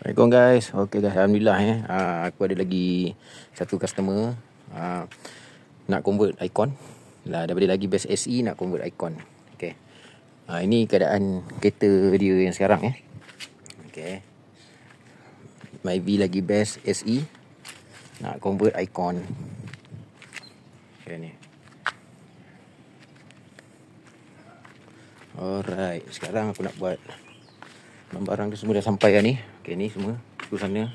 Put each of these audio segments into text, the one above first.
Assalamualaikum guys. Okey guys, alhamdulillah aku ada lagi satu customer nak convert icon. Daripada lagi best SE nak convert icon. Okey. Ini keadaan kereta dia yang sekarang Okey. Myvi lagi best SE nak convert icon. Okey ni. Alright, sekarang aku nak buat barang tu semua dah sampai ni. Okey, ni semua tu sana.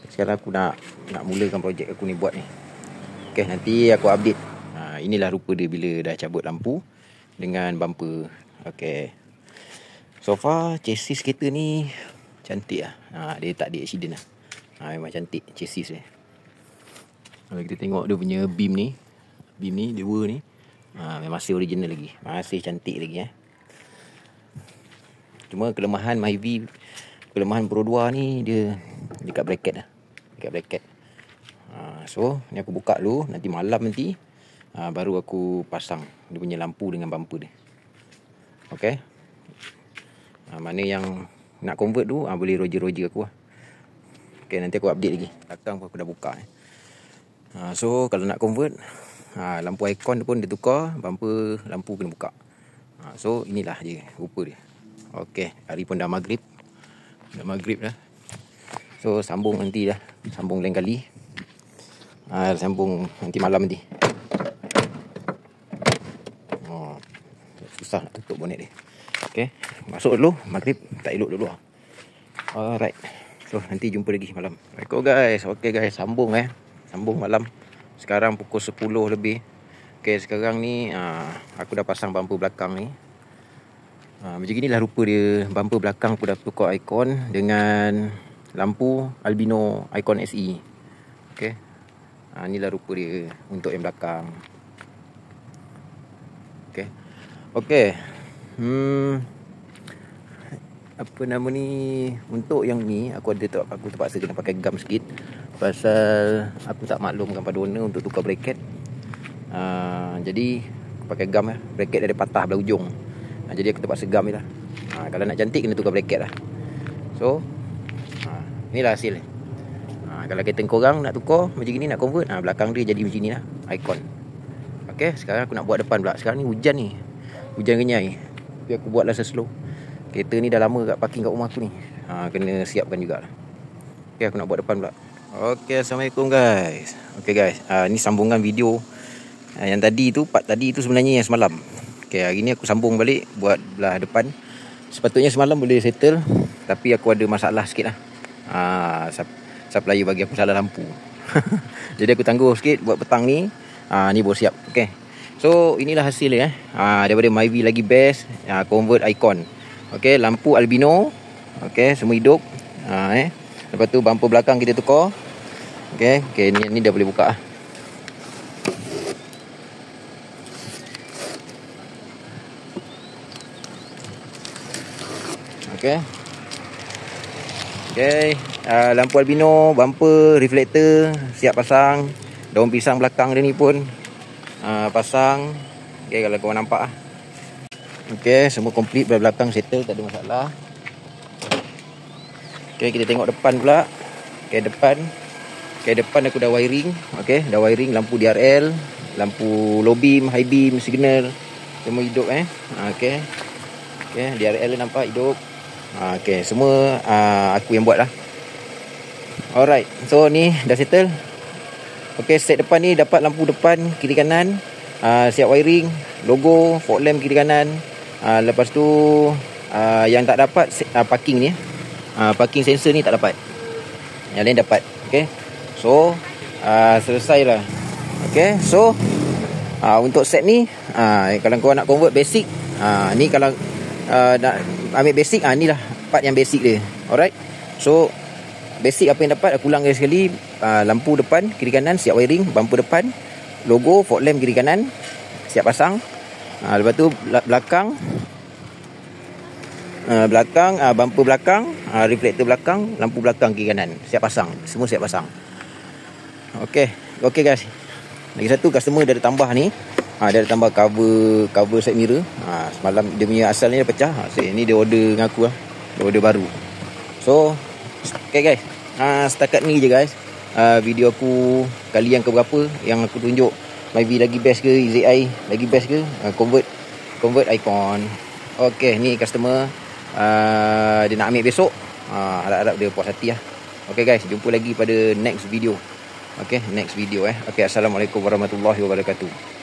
Sekarang aku nak mulakan projek aku ni buat ni. Okey, nanti aku update. Inilah rupa dia bila dah cabut lampu dengan bumper. Okey. So far chassis kereta ni cantik lah. Dia tak ada accident lah. Memang cantik chassis dia. Kalau kita tengok dia punya beam ni dua ni, memang masih original lagi. Masih cantik lagi Cuma kelemahan Myvi, kelemahan Pro 2 ni dia dekat bracket lah. Dekat bracket. So ni aku buka dulu. Nanti malam baru aku pasang dia punya lampu dengan bumper dia. Okay. Mana yang nak convert tu boleh roger aku lah. Okay, nanti aku update lagi. Belakang aku dah buka So kalau nak convert, lampu icon pun dia tukar, bumper lampu kena buka. So inilah dia rupa dia. Okey, hari pun dah maghrib. So sambung nanti dah. Sambung lain kali. Sambung nanti malam nanti. Susah nak tutup bonet dia. Okey, masuk dulu maghrib, tak elok dulu. Alright. So nanti jumpa lagi malam. Assalamualaikum guys. Okey guys, sambung Sambung malam. Sekarang pukul 10 lebih. Okey, sekarang ni aku dah pasang bumper belakang ni. Macam inilah rupa dia. Bumper belakang aku dah tukar icon dengan lampu albino icon SE. Okey. Inilah rupa dia untuk yang belakang. Okey. Okey. Apa nama ni? Untuk yang ni aku terpaksa kena pakai gam sikit. Pasal aku tak maklumkan pada owner untuk tukar bracket. Jadi aku pakai gam bracket dia ada patah belah ujung. Jadi aku terpaksa gam je lah. Kalau nak cantik kena tukar bracket lah. So inilah hasil. Kalau kereta korang nak tukar macam ni, nak convert, belakang dia jadi macam ni lah, icon. Okay, sekarang aku nak buat depan pula. Sekarang ni hujan kenyai. Tapi aku buatlah slow. Kereta ni dah lama kat parking kat rumah aku ni. Kena siapkan jugalah. Okay, aku nak buat depan pula. Okay, Assalamualaikum guys. Okay guys, ni sambungan video yang tadi tu, part tadi tu sebenarnya yang semalam. Okay, hari ni aku sambung balik buat belah depan. Sepatutnya semalam boleh settle, tapi aku ada masalah sikit lah. Supplier bagi aku salah lampu. Jadi aku tangguh sikit buat petang ni. Ni baru siap. Okay, so inilah hasil dia daripada Myvi lagi best convert icon. Okay, lampu albino. Okay, semua hidup. Lepas tu bumper belakang kita tukar. Okay, ni dah boleh buka. Okay, lampu albino, bumper, reflektor siap pasang. Daun pisang belakang dia ni pun pasang. Okay, kalau korang nampak Okay, semua complete belakang settle, tak ada masalah. Okay, kita tengok depan pula. Okay, depan aku dah wiring. Okay, dah wiring lampu DRL, lampu low beam, high beam, signal, semua hidup Okay, DRL dia nampak hidup. Okay, semua aku yang buat lah. Alright, so ni dah settle. Okay, set depan ni dapat lampu depan, kiri kanan, siap wiring, logo, fog lamp kiri kanan. Lepas tu yang tak dapat parking ni, parking sensor ni tak dapat. Yang lain dapat. Okay, so selesai lah. Okay, so untuk set ni, kalau korang nak convert basic, ni kalau nak ambil basic, ni lah part yang basic dia. Alright, so basic apa yang dapat aku ulang sekali. Lampu depan kiri kanan siap wiring, bumper depan, logo, fog lamp kiri kanan siap pasang. Lepas tu belakang bumper belakang, reflektor belakang, lampu belakang kiri kanan siap pasang. Semua siap pasang. Okay guys, lagi satu customer dia ada tambah ni. Dia ada tambah cover side mirror. Semalam dia punya asalnya dia pecah. Ni dia order dengan aku lah. Dia order baru. So Okay guys, setakat ni je guys. Video aku kali yang keberapa yang aku tunjuk Myvi lagi best ke, ZI lagi best ke, convert icon. Okay, ni customer dia nak ambil besok. Harap-harap dia puas hati lah. Okay guys, jumpa lagi pada next video. Okay, next video Okay, Assalamualaikum warahmatullahi wabarakatuh.